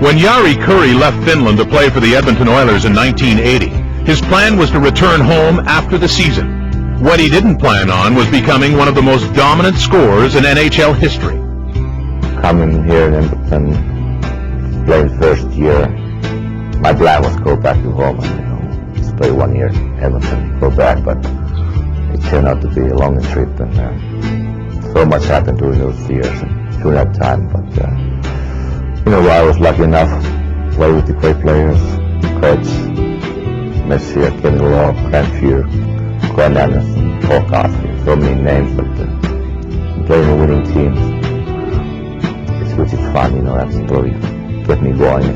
When Jari Kurri left Finland to play for the Edmonton Oilers in 1980, his plan was to return home after the season. What he didn't plan on was becoming one of the most dominant scorers in NHL history. Coming here in Edmonton, playing first year, my plan was to go back to home and just play 1 year in Edmonton, go back, but it turned out to be a long trip, and so much happened during those years and during that time. But I was lucky enough to play with the great players, Kretz, Messier, Kenny Law, Grant Fuhr, Glenn Anderson, Paul Cosby, so many names, but playing with winning teams, which is fun, that's really get me going.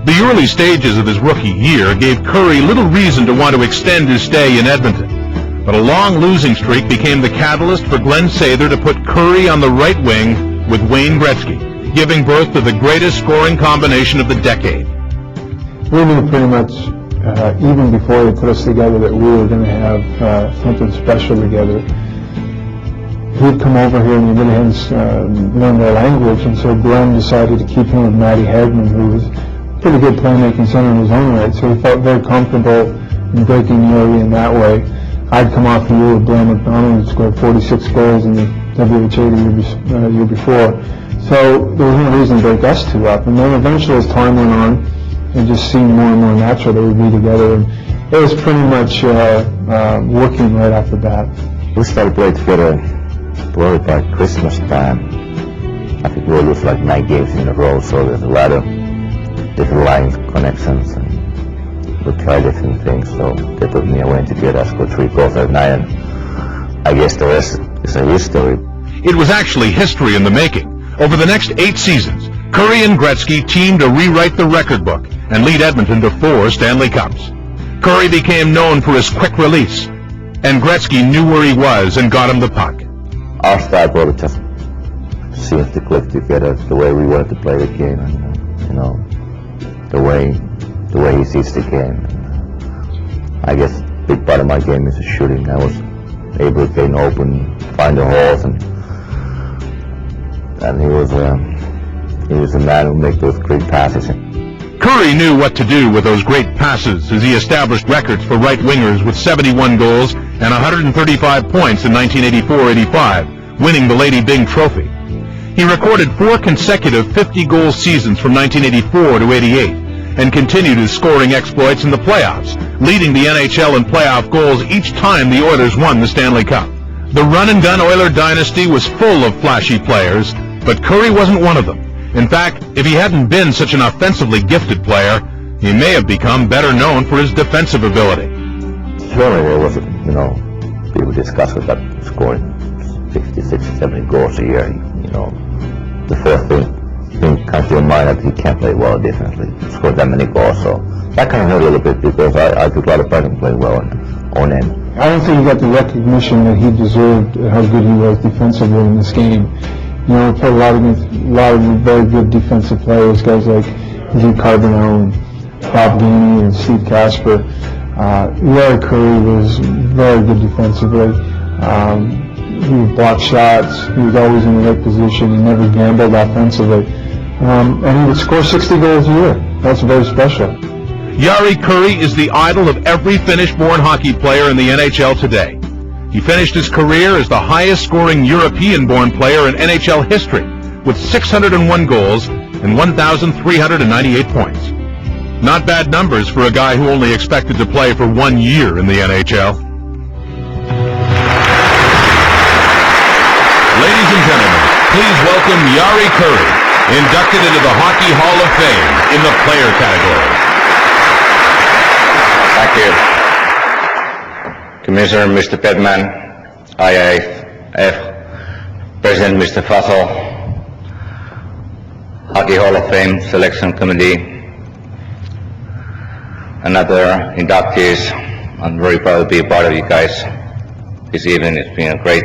The early stages of his rookie year gave Kurri little reason to want to extend his stay in Edmonton. But a long losing streak became the catalyst for Glenn Sather to put Kurri on the right wing with Wayne Gretzky, giving birth to the greatest scoring combination of the decade. We knew pretty much, even before they put us together, that we were going to have something special together. He'd come over here and he really hadn't learned their language, and so Glenn decided to keep him with Matty Hagman, who was a pretty good playmaking center in his own right, so he felt very comfortable in breaking the area in that way. I'd come off the year with Blaine McDonald, who scored 46 goals in the WHA the year before, so there was no reason to break us two up. And then eventually, as time went on, it just seemed more and more natural that we'd be together, and it was pretty much working right off the bat. We started playing together probably by Christmas time. I think we lost like 9 games in a row, so there's a lot of different line connections, and we tried different things. So they took me away together. I scored 3 goals that night, and I guess the rest is a history. It was actually history in the making. Over the next 8 seasons, Kurri and Gretzky teamed to rewrite the record book and lead Edmonton to 4 Stanley Cups. Kurri became known for his quick release, and Gretzky knew where he was and got him the puck. Our style probably just seems to click together, the way we wanted to play the game, and the way he sees the game. I guess a big part of my game is the shooting. I was able to get open, find the holes, and he was a man who made those great passes. Kurri knew what to do with those great passes as he established records for right wingers with 71 goals and 135 points in 1984-85, winning the Lady Byng Trophy. He recorded 4 consecutive 50-goal seasons from 1984 to 88 and continued his scoring exploits in the playoffs, leading the NHL in playoff goals each time the Oilers won the Stanley Cup. The run-and-gun Oiler dynasty was full of flashy players, but Kurri wasn't one of them. In fact, if he hadn't been such an offensively gifted player, he may have become better known for his defensive ability. Surely there was, people discuss about scoring 50, 60, 70 goals a year. The first thing comes to your mind that he can't play well defensively, score that many goals. So that kind of hurt a little bit because I took a lot of pride in playing well on him. I don't think he got the recognition that he deserved, how good he was defensively in this game. We played a lot of very good defensive players, guys like Zeke Carbonell and Bob Gainey and Steve Casper. Jari Kurri was very good defensively. He would block shots. He was always in the right position. He never gambled offensively. And he would score 60 goals a year. That's very special. Jari Kurri is the idol of every Finnish-born hockey player in the NHL today. He finished his career as the highest-scoring European-born player in NHL history with 601 goals and 1,398 points. Not bad numbers for a guy who only expected to play for 1 year in the NHL. Ladies and gentlemen, please welcome Jari Kurri, inducted into the Hockey Hall of Fame in the player category. Thank you. Commissioner Mr. Pedman, IAF, President Mr. Faso, Hockey Hall of Fame Selection Committee, and other inductees. I'm very proud to be a part of you guys this evening. It's been a great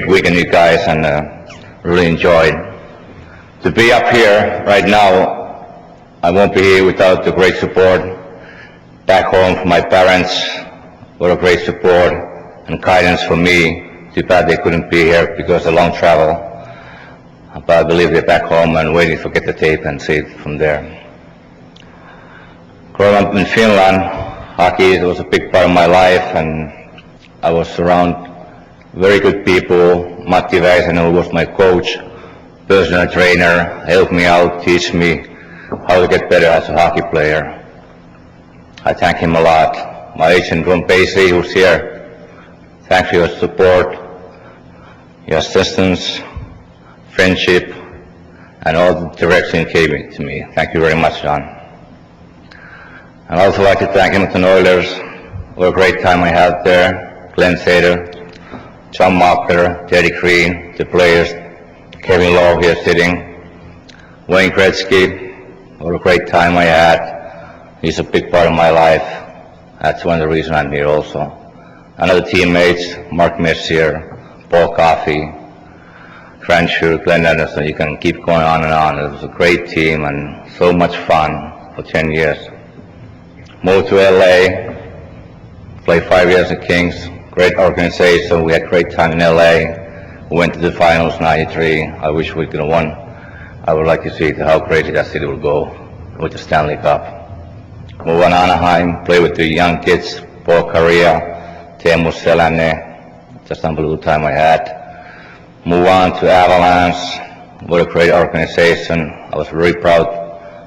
weekend, you guys, and really enjoyed. To be up here right now, I won't be here without the great support back home from my parents. What a great support and guidance for me. Too bad they couldn't be here because of long travel. But I believe they're back home and waiting to get the tape and see it from there. Growing up in Finland, hockey was a big part of my life, and I was around very good people. Matti Väisänen, who was my coach, personal trainer, helped me out, teach me how to get better as a hockey player. I thank him a lot. My agent Ron Pacey, who's here, thanks for your support, your assistance, friendship, and all the direction you gave to me. Thank you very much, John. I'd also like to thank Edmonton Oilers. What a great time I had there. Glenn Sader, John Mocker, Teddy Green, the players, Kevin Lowe here sitting, Wayne Gretzky. What a great time I had. He's a big part of my life. That's one of the reasons I'm here also. And other teammates, Mark Messier, Paul Coffey, Crenshaw, Glenn Anderson, you can keep going on and on. It was a great team and so much fun for 10 years. Moved to LA, played 5 years at Kings, great organization. We had great time in LA. We went to the finals 93. I wish we could have won. I would like to see how crazy that city will go with the Stanley Cup. Moved on Anaheim, played with the young kids, Paul Correa, Teemu Selänne. Just unbelievable time I had. Move on to Avalanche. What a great organization. I was very proud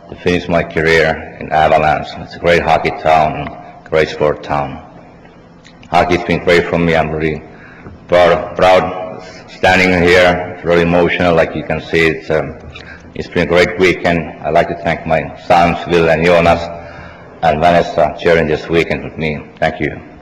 to finish my career in Avalanche. It's a great hockey town, great sport town. Hockey's been great for me. I'm really proud standing here. It's really emotional, like you can see. It's been a great weekend. I'd like to thank my sons, Will and Jonas, and Vanessa, sharing this weekend with me. Thank you.